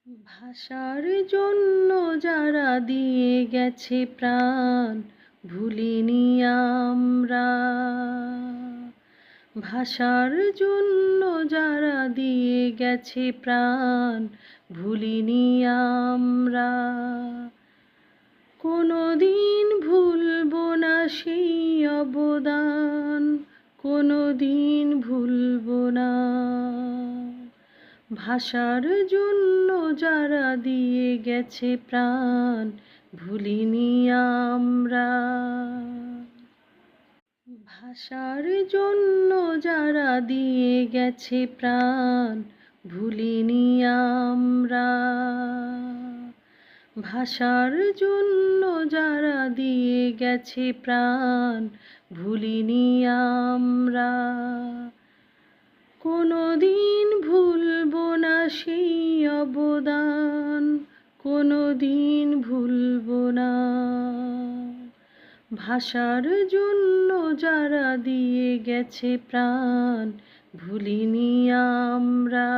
ভাষার জন্য যারা দিয়ে গেছে প্রাণ ভুলিনি আমরা। ভাষার জন্য যারা দিয়ে গেছে প্রাণ ভুলিনি আমরা। কোনোদিন ভুলবো না সেই অবদান, কোনোদিন ভুলবো না। ভাষার জন্য যারা দিয়ে গেছে প্রাণ ভুলিনি আমরা। ভাষার জন্য যারা দিয়ে গেছে প্রাণ ভুলিনি আমরা। ভাষার জন্য যারা দিয়ে গেছে প্রাণ ভুলিনি আমরা। কোনোদিন ভুলবো না সেই অবদান, কোনোদিন ভুলবো না। ভাষার জন্য যারা দিয়ে গেছে প্রাণ ভুলিনি আমরা।